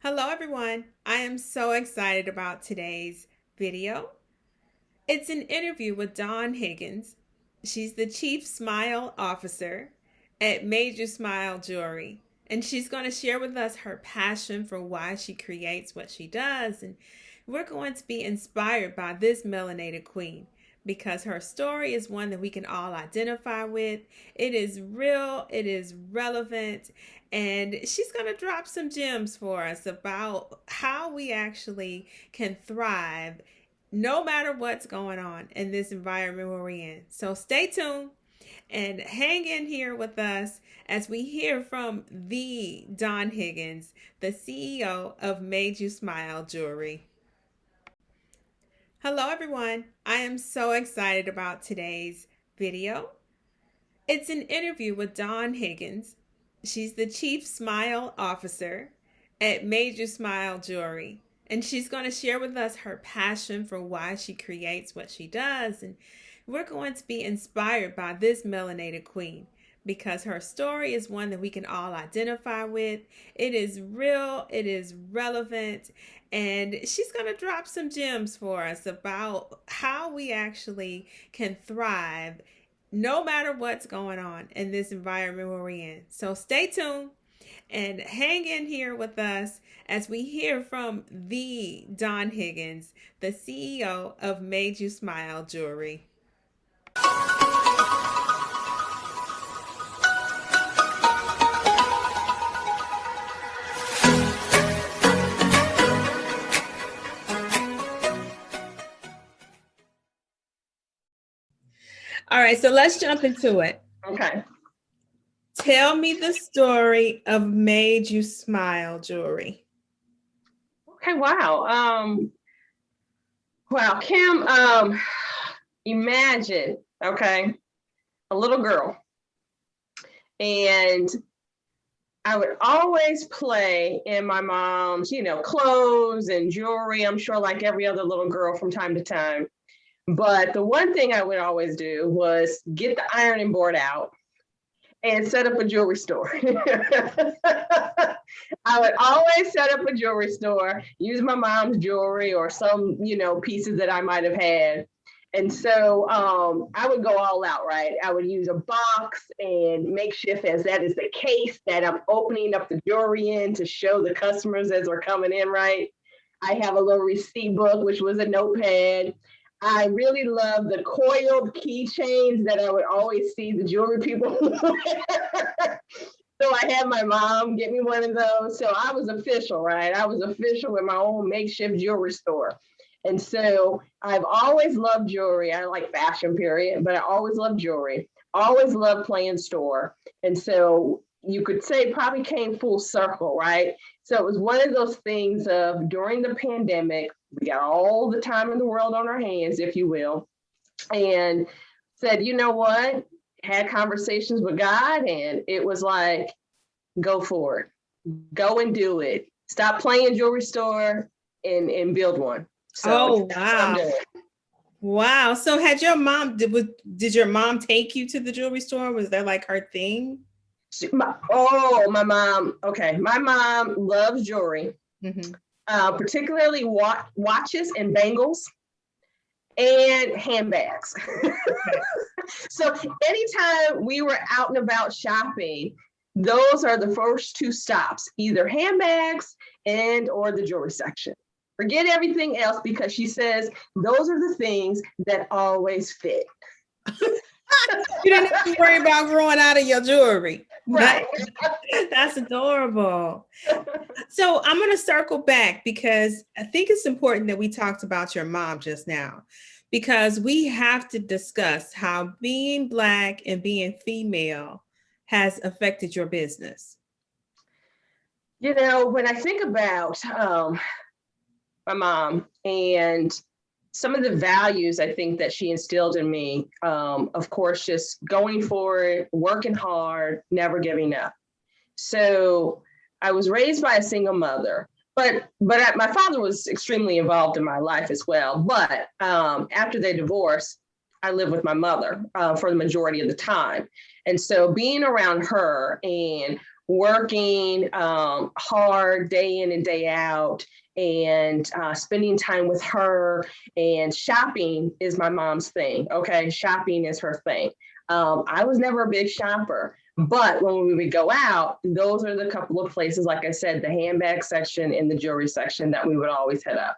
Hello everyone. I am so excited about today's video. It's an interview with Dawn Higgins. She's the Chief Smile Officer at Made You Smile Jewelry. And she's going to share with us her passion for why she creates what she does. And we're going to be inspired by this melanated queen because her story is one that we can all identify with. It is real, it is relevant, and she's going to drop some gems for us about how we actually can thrive no matter what's going on in this environment where we're in. So stay tuned and hang in here with us as we hear from the Dawn Higgins, the CEO of Made You Smile Jewelry. Hello everyone. I am so excited about today's video. It's an interview with Dawn Higgins. She's the Chief Smile Officer at Made You Smile Jewelry. And she's going to share with us her passion for why she creates what she does. And we're going to be inspired by this melanated queen because her story is one that we can all identify with. It is real, it is relevant, and she's going to drop some gems for us about how we actually can thrive no matter what's going on in this environment where we're in. So stay tuned and hang in here with us as we hear from the Dawn Higgins, the CEO of Made You Smile Jewelry. All right, so let's jump into it. Okay. Tell me the story of Made You Smile Jewelry. Okay. Wow. Wow, Kim, imagine, okay, a little girl. And I would always play in my mom's, clothes and jewelry. I'm sure like every other little girl from time to time. But the one thing I would always do was get the ironing board out and set up a jewelry store. I would always set up a jewelry store, use my mom's jewelry or some, pieces that I might have had. And so I would go all out, right? I would use a box and makeshift as that is the case that I'm opening up the jewelry in to show the customers as they're coming in, right? I have a little receipt book, which was a notepad. I really love the coiled keychains that I would always see the jewelry people wear. So I had my mom get me one of those. So I was official, right? I was official with my own makeshift jewelry store. And so I've always loved jewelry. I like fashion, period, but I always loved jewelry. Always loved playing store. And so you could say probably came full circle, right? So it was one of those things of during the pandemic, we got all the time in the world on our hands, if you will, and said, you know what? Had conversations with God, and it was like, go for it. Go and do it. Stop playing jewelry store and build one. So wow. Wow. So had your mom, did your mom take you to the jewelry store? Was that like her thing? My mom. Okay. My mom loves jewelry, particularly watches and bangles and handbags. So anytime we were out and about shopping, those are the first two stops, either handbags and or the jewelry section. Forget everything else because she says those are the things that always fit. You didn't have to worry about growing out of your jewelry. Right. That's adorable. So I'm going to circle back because I think it's important that we talked about your mom just now, because we have to discuss how being Black and being female has affected your business. When I think about my mom and some of the values I think that she instilled in me, of course, just going for it, working hard, never giving up. So I was raised by a single mother, but my father was extremely involved in my life as well. But after they divorced, I lived with my mother for the majority of the time. And so being around her and working hard day in and day out, and spending time with her. And shopping is my mom's thing. Okay, shopping is her thing. I was never a big shopper, but when we would go out, those are the couple of places, like I said, the handbag section and the jewelry section that we would always hit up.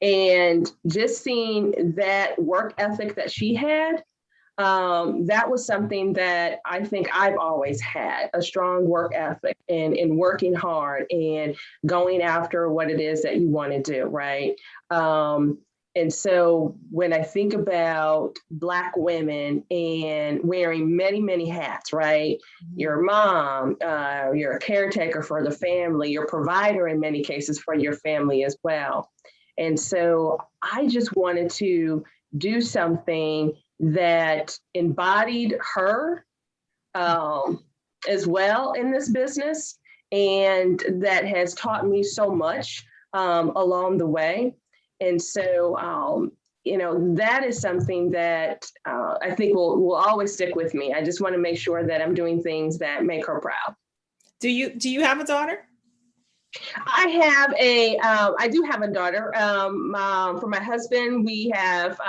And just seeing that work ethic that she had, that was something that I think I've always had, a strong work ethic and working hard and going after what it is that you want to do, right? And so when I think about Black women and wearing many, many hats, right? You're a mom, you're a caretaker for the family, you're a provider in many cases for your family as well. And so I just wanted to do something that embodied her as well in this business, and that has taught me so much along the way. And so, that is something that I think will always stick with me. I just want to make sure that I'm doing things that make her proud. Do you have a daughter? I do have a daughter. For my husband, we have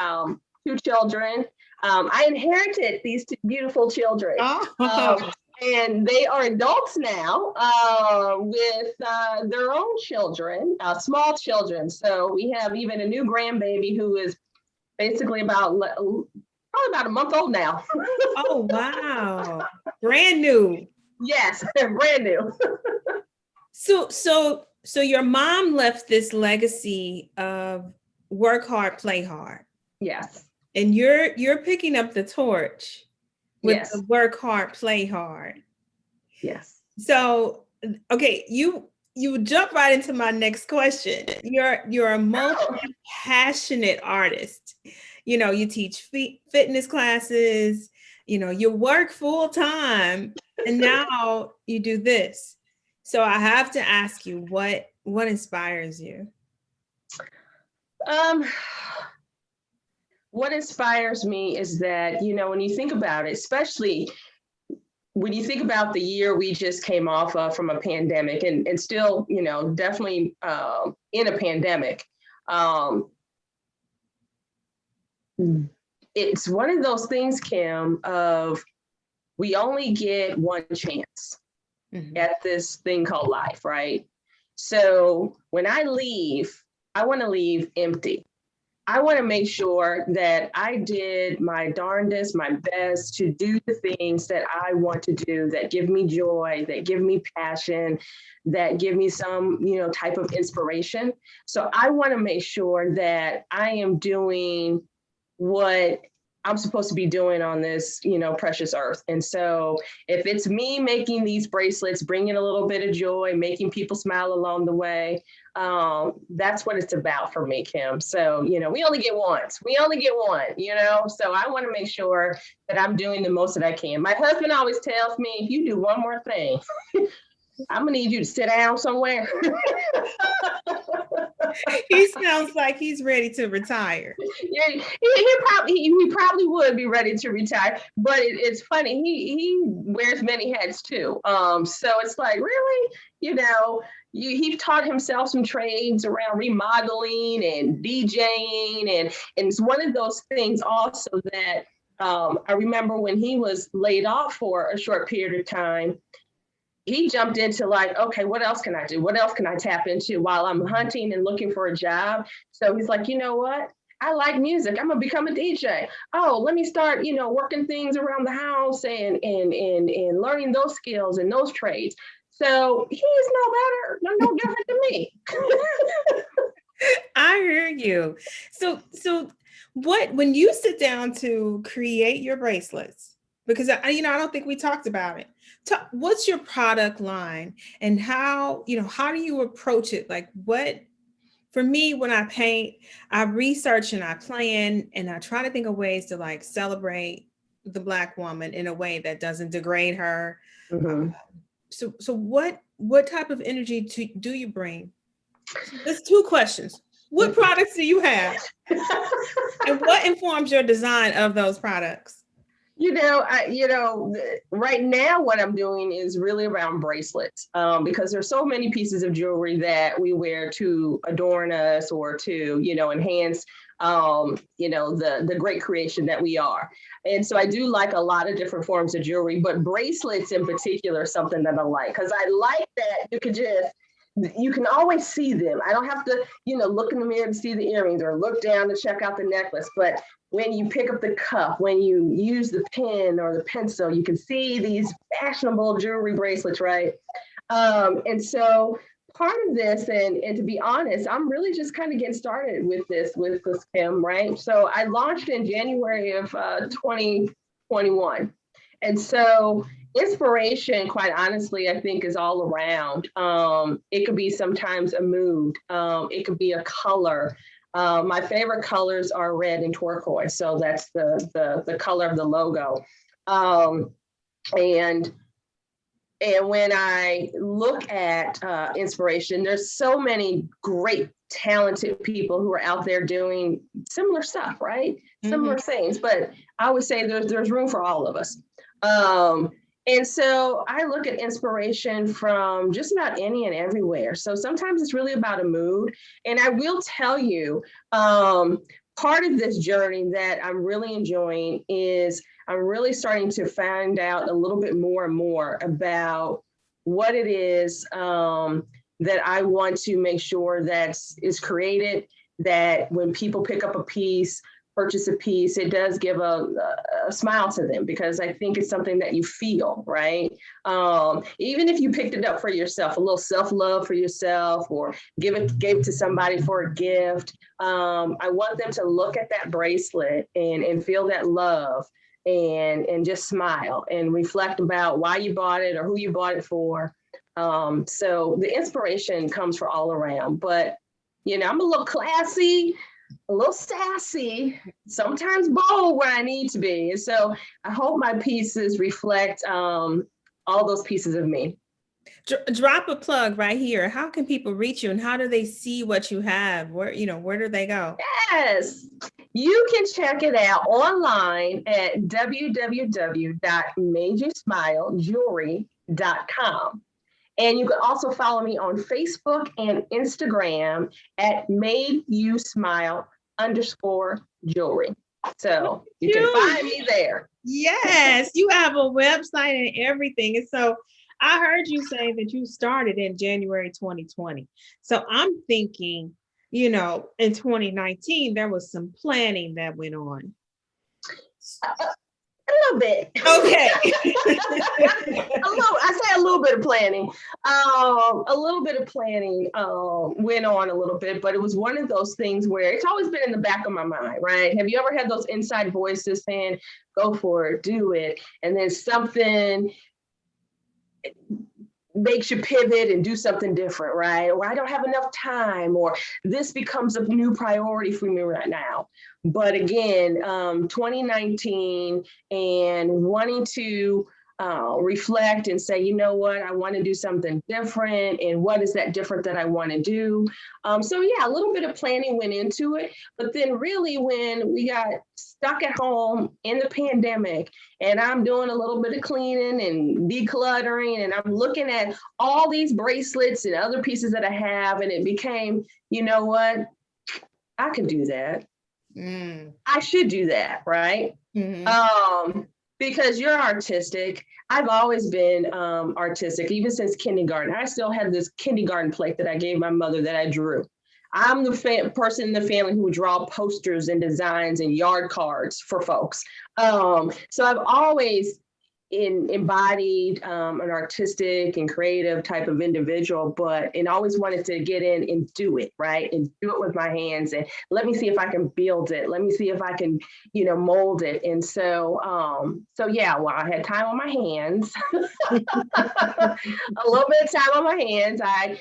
2 children. I inherited these 2 beautiful children. Oh. And they are adults now with their own children, small children. So we have even a new grandbaby who is basically probably about a month old now. Oh, wow. Brand new. Yes, brand new. So your mom left this legacy of work hard, play hard. Yes. And you're picking up the torch with yes. the work hard, play hard. Yes. So, okay, you jump right into my next question. You're a multi-passionate artist. You teach fitness classes, you work full time, and now you do this. So I have to ask you, what inspires you? What inspires me is that, when you think about it, especially when you think about the year we just came off of from a pandemic and still, definitely in a pandemic, it's one of those things, Kim, of we only get one chance at this thing called life, right? So when I leave, I want to leave empty. I want to make sure that I did my darndest, my best to do the things that I want to do that give me joy, that give me passion, that give me some, type of inspiration. So I want to make sure that I am doing what I'm supposed to be doing on this, precious earth. And so if it's me making these bracelets, bringing a little bit of joy, making people smile along the way, that's what it's about for me, Kim. So, we only get once. We only get one, so I want to make sure that I'm doing the most that I can. My husband always tells me, if you do one more thing, I'm gonna need you to sit down somewhere. He sounds like he's ready to retire. Yeah, he probably would be ready to retire, but it's funny. He wears many hats too. So it's like, really, he taught himself some trades around remodeling and DJing, and it's one of those things also that I remember when he was laid off for a short period of time. He jumped into like, okay, what else can I do? What else can I tap into while I'm hunting and looking for a job? So he's like, you know what? I like music. I'm gonna become a DJ. Oh, let me start, working things around the house and learning those skills and those trades. So he's no different than me. I hear you. So when you sit down to create your bracelets, because I don't think we talked about it. What's your product line and how do you approach it? Like for me, when I paint, I research and I plan and I try to think of ways to like celebrate the Black woman in a way that doesn't degrade her. Mm-hmm. So what type of energy do you bring? There's 2 questions. What products do you have? And what informs your design of those products? Right now what I'm doing is really around bracelets, because there's so many pieces of jewelry that we wear to adorn us or to, enhance, the great creation that we are. And so I do like a lot of different forms of jewelry, but bracelets in particular is something that I like, because I like that you can always see them. I don't have to, look in the mirror to see the earrings or look down to check out the necklace. But when you pick up the cuff, when you use the pen or the pencil, you can see these fashionable jewelry bracelets, right? And so part of this, and to be honest, I'm really just kind of getting started with this Kim, right? So I launched in January of 2021. And so inspiration, quite honestly, I think is all around. It could be sometimes a mood. It could be a color. My favorite colors are red and turquoise. So that's the color of the logo. And when I look at inspiration, there's so many great, talented people who are out there doing similar stuff, right? Mm-hmm. Similar things. But I would say there's room for all of us. And so I look at inspiration from just about any and everywhere. So sometimes it's really about a mood. And I will tell you, part of this journey that I'm really enjoying is I'm really starting to find out a little bit more and more about what it is that I want to make sure that is created, that when people pick up a piece, purchase a piece, it does give a smile to them, because I think it's something that you feel, right? Even if you picked it up for yourself, a little self-love for yourself, or gave it to somebody for a gift. I want them to look at that bracelet and feel that love and just smile and reflect about why you bought it or who you bought it for. So the inspiration comes from all around, but I'm a little classy, a little sassy, sometimes bold where I need to be. And so I hope my pieces reflect all those pieces of me. Drop a plug right here. How can people reach you, and how do they see what you have? Where do they go? Yes, you can check it out online at www.madeyousmilejewelry.com. And you can also follow me on Facebook and Instagram at madeyousmile_jewelry. So you can find me there. Yes, you have a website and everything. And so I heard you say that you started in January 2020. So I'm thinking, in 2019, there was some planning that went on. A little bit. Okay. I say a little bit of planning. A little bit of planning went on a little bit, but it was one of those things where it's always been in the back of my mind, right? Have you ever had those inside voices saying, go for it, do it, and then something makes you pivot and do something different, right? Or I don't have enough time, or this becomes a new priority for me right now. But again, 2019 and wanting to reflect and say, you know what, I want to do something different. And what is that different that I want to do? So yeah, a little bit of planning went into it. But then really when we got stuck at home in the pandemic, and I'm doing a little bit of cleaning and decluttering, and I'm looking at all these bracelets and other pieces that I have, and it became, you know what, I can do that. I should do that, right? Mm-hmm. Because you're artistic. I've always been artistic, even since kindergarten. I still have this kindergarten plate that I gave my mother that I drew. I'm the person in the family who would draw posters and designs and yard cards for folks. So I've always embodied an artistic and creative type of individual, and always wanted to get in and do it, right? And do it with my hands, and let me see if I can build it. Let me see if I can, mold it. And so, yeah, well, I had time on my hands, a little bit of time on my hands. I,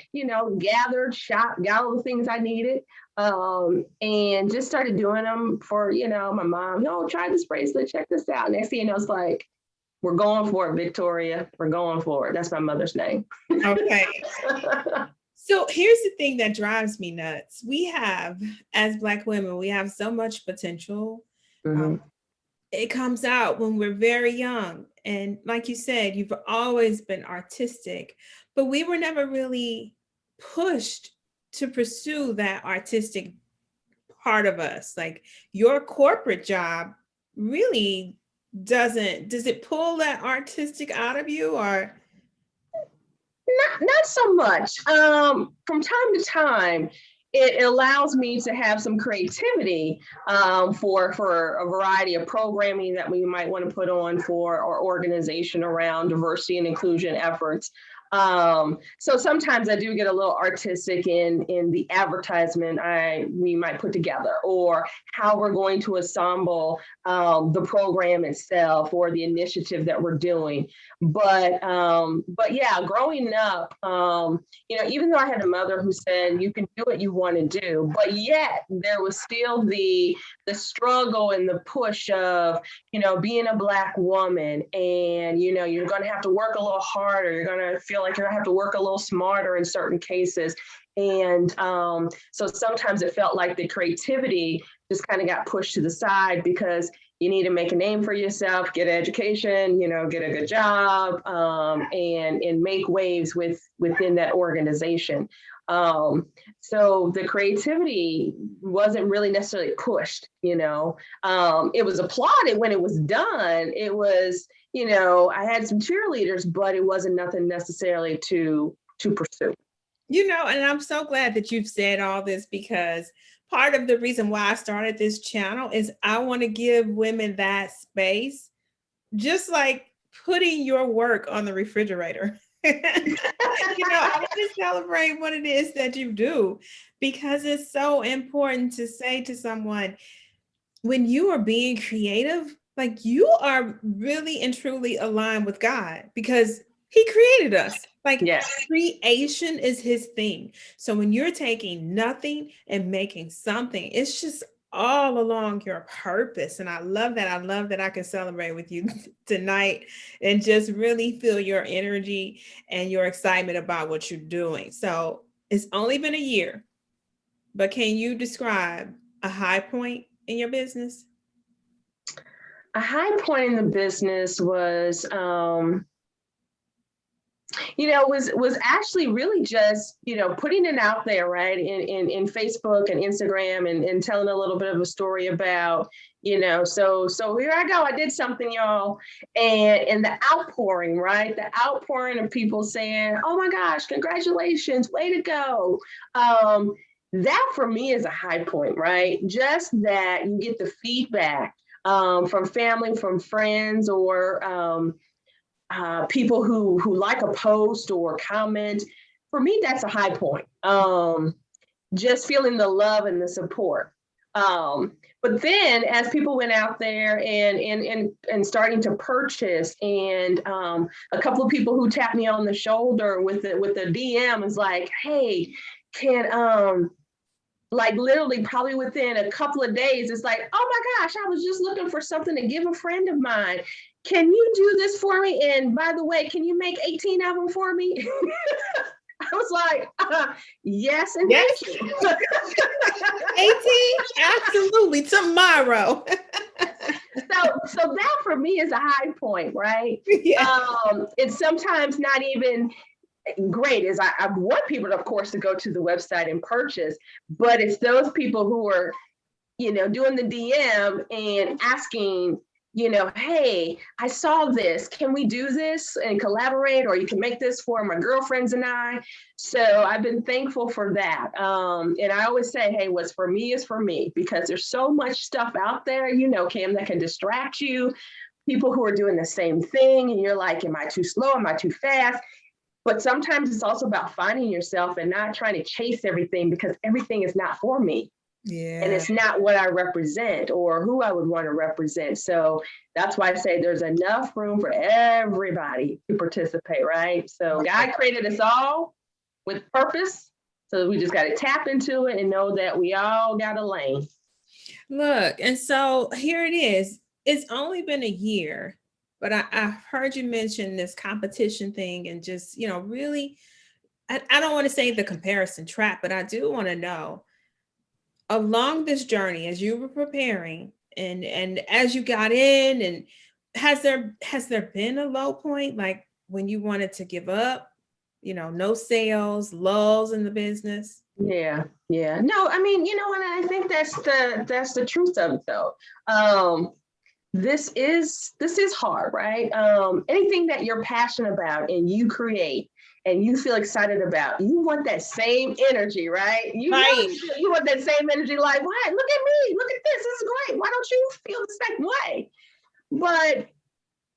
gathered, shop, got all the things I needed. And just started doing them for, my mom. Try this bracelet, check this out. Next thing you know, it's like, we're going for it, Victoria. We're going for it. That's my mother's name. Okay. So here's the thing that drives me nuts. We have, as Black women, we have so much potential. Mm-hmm. it comes out when we're very young. And like you said, you've always been artistic, but we were never really pushed to pursue that artistic part of us. Like your corporate job really does it pull that artistic out of you, or Not so much. From time to time, it allows me to have some creativity for a variety of programming that we might want to put on for our organization around diversity and inclusion efforts. So sometimes I do get a little artistic in the advertisement we might put together, or how we're going to assemble the program itself or the initiative that we're doing. But yeah, growing up, even though I had a mother who said you can do what you want to do, but yet there was still the struggle and the push of being a Black woman, and you're going to have to work a little harder. You're going to feel like you're going to have to work a little smarter in certain cases. And so sometimes it felt like the creativity just kind of got pushed to the side, because you need to make a name for yourself, get an education, get a good job, and make waves within that organization. So the creativity wasn't really necessarily pushed. It was applauded when it was done. It was, I had some cheerleaders, but it wasn't nothing necessarily to pursue. And I'm so glad that you've said all this, because part of the reason why I started this channel is I want to give women that space, just like putting your work on the refrigerator. I want to celebrate what it is that you do, because it's so important to say to someone, when you are being creative, like, you are really and truly aligned with God, because He created us. Like, yes. Creation is His thing. So when you're taking nothing and making something, it's just all along your purpose. And I love that. I love that I can celebrate with you tonight and just really feel your energy and your excitement about what you're doing. So it's only been a year, but can you describe a high point in your business? A high point in the business was, was actually really just, putting it out there, right, in Facebook and Instagram, and telling a little bit of a story about, so here I go, I did something, y'all, and the outpouring, right, the outpouring of people saying, oh my gosh, congratulations, way to go. That for me is a high point, right? Just that you get the feedback from family, from friends, or people who like a post or comment. For me, that's a high point. Just feeling the love and the support. But then, as people went out there and starting to purchase, and a couple of people who tapped me on the shoulder with the DM is like, "Hey, can like literally probably within a couple of days, it's like, oh my gosh, I was just looking for something to give a friend of mine. Can you do this for me? And by the way, can you make 18 of them for me?" I was like, yes, and yes. Thank you. 18? Absolutely. Tomorrow. So that for me is a high point, right? Yeah. It's sometimes not even great. Is I want people, of course, to go to the website and purchase, but it's those people who are, doing the DM and asking, hey, I saw this. Can we do this and collaborate? Or you can make this for my girlfriends and I. So I've been thankful for that. And I always say, hey, what's for me is for me, because there's so much stuff out there, Kim, that can distract you. People who are doing the same thing, and you're like, am I too slow? Am I too fast? But sometimes it's also about finding yourself and not trying to chase everything, because everything is not for me. Yeah. And it's not what I represent or who I would want to represent. So that's why I say there's enough room for everybody to participate, right? So God created us all with purpose. So we just got to tap into it and know that we all got a lane. Look, and so here it is. It's only been a year, but I heard you mention this competition thing, and just, really, I don't want to say the comparison trap, but I do want to know, along this journey, as you were preparing, And as you got in, and has there been a low point, like when you wanted to give up, no sales, lulls in the business? Yeah, yeah. No, I mean, and I think that's the truth of it though. This is hard, right? Anything that you're passionate about and you create and you feel excited about, you want that same energy, right? Right. You want that same energy, like, why? Look at me, look at this is great. Why don't you feel the same way? But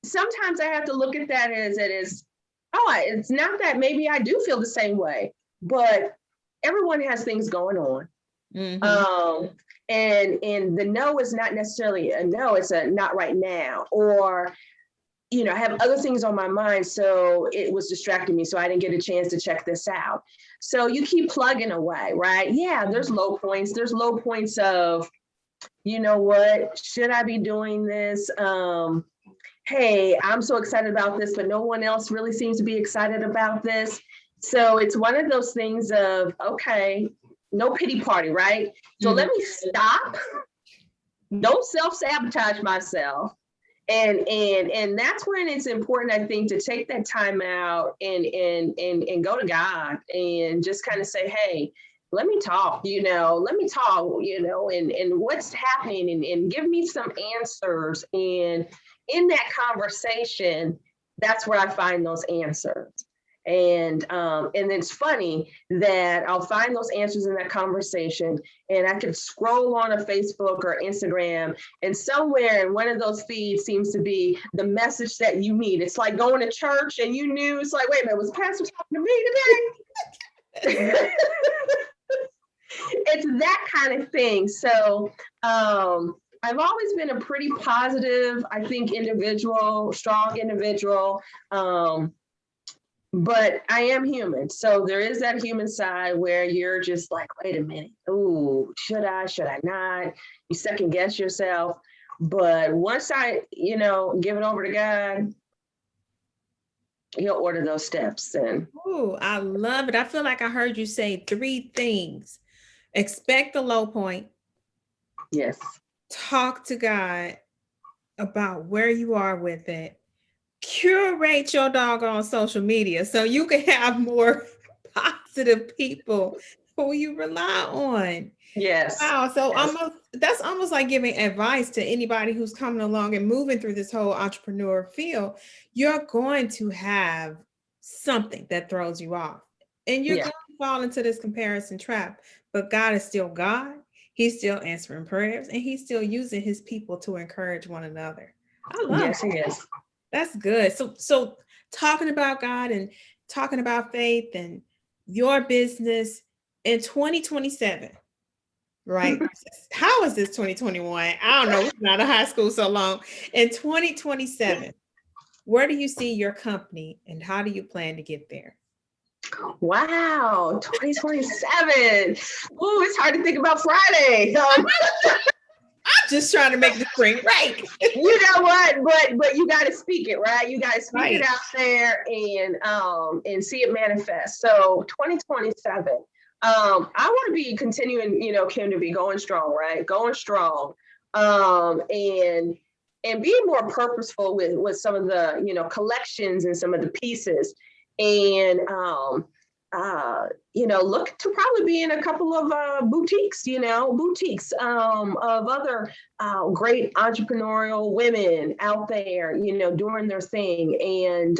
sometimes I have to look at that as it is, it's not that maybe I do feel the same way, but everyone has things going on. Mm-hmm. And the no is not necessarily a no, it's a not right now, or I have other things on my mind, so it was distracting me, so I didn't get a chance to check this out. So you keep plugging away, right? Yeah, there's low points. There's low points of, what, should I be doing this? Hey, I'm so excited about this, but no one else really seems to be excited about this. So it's one of those things of, okay, no pity party, right? So let me stop. Don't self-sabotage myself. And that's when it's important, I think, to take that time out and go to God and just kind of say, hey, let me talk, and what's happening, and give me some answers. And in that conversation, that's where I find those answers. And it's funny that I'll find those answers in that conversation, and I could scroll on a Facebook or Instagram, and somewhere in one of those feeds seems to be the message that you need. It's like going to church and you knew, it's like, wait a minute, was Pastor talking to me today? It's that kind of thing. So I've always been a pretty positive, I think, individual, strong individual. But I am human. So there is that human side where you're just like, wait a minute. Ooh, should I not? You second guess yourself. But once I, give it over to God, he'll order those steps. And Ooh, I love it. I feel like I heard you say 3 things. Expect the low point. yes. Talk to God about where you are with it. Curate your doggone social media so you can have more positive people who you rely on. Yes. Wow. So Yes. that's almost like giving advice to anybody who's coming along and moving through this whole entrepreneur field. You're going to have something that throws you off, and you're going to fall into this comparison trap. But God is still God. He's still answering prayers, and he's still using his people to encourage one another. I love Yes, he is. That's good. So talking about God and talking about faith and your business in 2027, right? How is this 2021? I don't know. We've been out of high school so long. In 2027, where do you see your company and how do you plan to get there? Wow, 2027. Ooh, it's hard to think about Friday. I'm just trying to make the spring right. You know what? But you got to speak it, right? You got to speak it out there and see it manifest. So 2027. I want to be continuing, Kim, to be going strong, right? Going strong. And being more purposeful with some of the, collections and some of the pieces. And look to probably be in a couple of boutiques of other great entrepreneurial women out there, doing their thing, and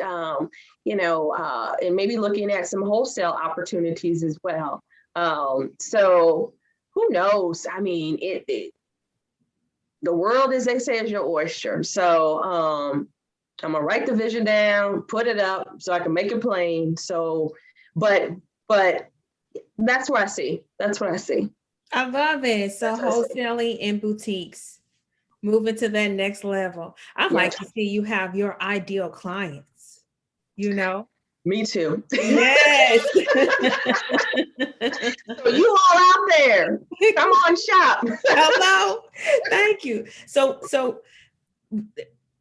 and maybe looking at some wholesale opportunities as well. So who knows? I mean, the world, as they say, is your oyster. So I'm gonna write the vision down, put it up so I can make it plain. So, but that's what I see. That's what I see. I love it. So wholesaling and boutiques, moving to that next level. I'd like to see you have your ideal clients, Me too. Yes. So you all out there, come on shop. Hello. Thank you. So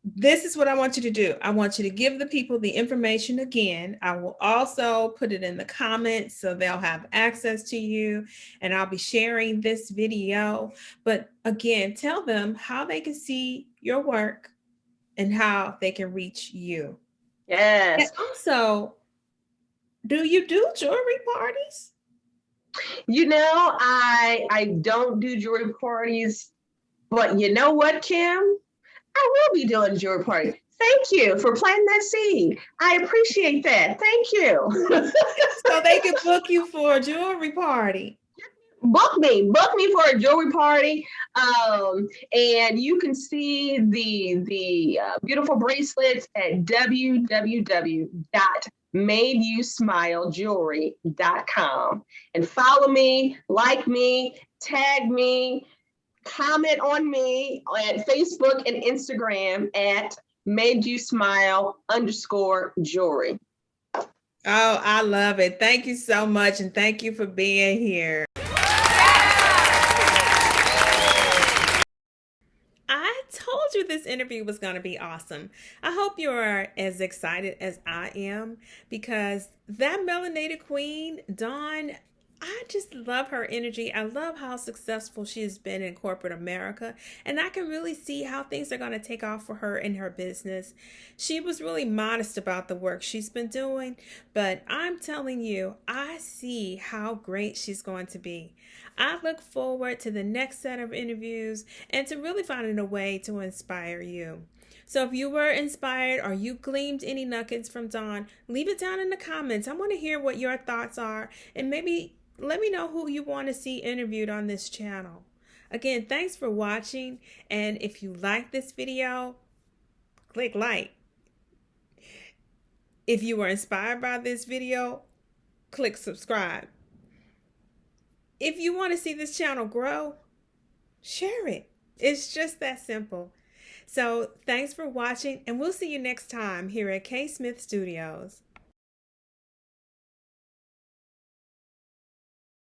this is what I want you to do. I want you to give the people the information again. I will also put it in the comments so they'll have access to you, and I'll be sharing this video. But again, tell them how they can see your work and how they can reach you. And Yes. also, do you do jewelry parties? I don't do jewelry parties, but you know what, Kim? I will be doing a jewelry party. Thank you for planting that seed. I appreciate that. Thank you. So they can book you for a jewelry party. Book me for a jewelry party, and you can see the beautiful bracelets at www.madeyousmilejewelry.com, and follow me, like me, tag me, comment on me at Facebook and Instagram at madeyousmile_jewelry. Oh, I love it. Thank you so much, and thank you for being here. I told you this interview was going to be awesome. I hope you are as excited as I am, because that melanated queen, Dawn, I just love her energy. I love how successful she has been in corporate America, and I can really see how things are going to take off for her in her business. She was really modest about the work she's been doing, but I'm telling you, I see how great she's going to be. I look forward to the next set of interviews and to really finding a way to inspire you. So if you were inspired or you gleaned any nuggets from Dawn, leave it down in the comments. I want to hear what your thoughts are, and maybe let me know who you want to see interviewed on this channel. Again, thanks for watching, and if you like this video, click like. If you were inspired by this video, click subscribe. If you want to see this channel grow, share it. It's just that simple. So thanks for watching, and we'll see you next time here at K Smith Studios.